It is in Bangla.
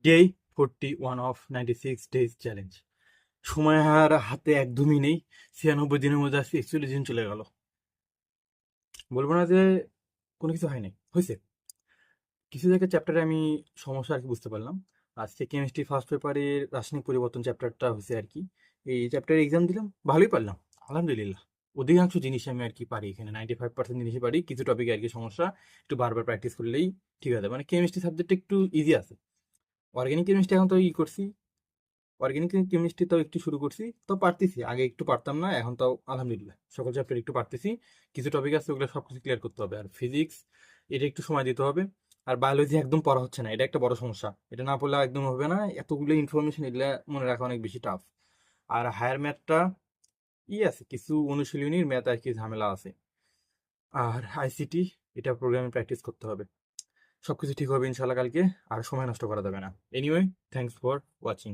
Day 41 of 96 days challenge. সময় আর হাতে একদমই নেই। 96 দিনের মধ্যে আজকে 41 দিন চলে গেল। বলবো না যে কোনো কিছু হয় নাই, হয়েছে। কিছু জায়গায় চ্যাপ্টারে আমি সমস্যা আর কি বুঝতে পারলাম। আজকে কেমিস্ট্রি ফার্স্ট পেপারের রাসায়নিক পরিবর্তন চ্যাপ্টারটা হয়েছে আর কি। এই চ্যাপ্টারে এক্সাম দিলাম, ভালোই পারলাম, আলহামদুলিল্লাহ। অধিকাংশ জিনিস আমি আর কি পারি, এখানে 95% জিনিসই পারি। কিছু টপিকে আর কি সমস্যা, একটু বারবার প্র্যাকটিস করলেই ঠিক আছে। মানে কেমিস্ট্রি সাবজেক্ট একটু ইজি আছে। অর্গানিক কেমিস্ট্রি এখন তো করছি, অর্গানিক কেমিস্ট্রি তাও একটু শুরু করছি, তো পারতেছি। আগে একটু পারতাম না, এখন তাও আলহামদুলিল্লাহ সকল চ্যাপ্টার একটু পারতেছি। কিছু টপিক আছে ওগুলো সব কিছু ক্লিয়ার করতে হবে। আর ফিজিক্স, এটা একটু সময় দিতে হবে। আর বায়োলজি একদম পড়া হচ্ছে না, এটা একটা বড় সমস্যা। এটা না পড়লে একদম হবে না, এতগুলো ইনফরমেশন এগুলা মনে রাখা অনেক বেশি টাফ। আর হায়ার ম্যাথটা আছে, কিছু অনুশীলনীর ম্যাথ আর কি ঝামেলা আছে। আর আইসিটি, এটা প্রোগ্রামিং প্র্যাকটিস করতে হবে। সবকিছু ঠিক হবে ইনশাল্লাহ কালকে, আর সময় নষ্ট করা যাবে না। Anyway, thanks for watching.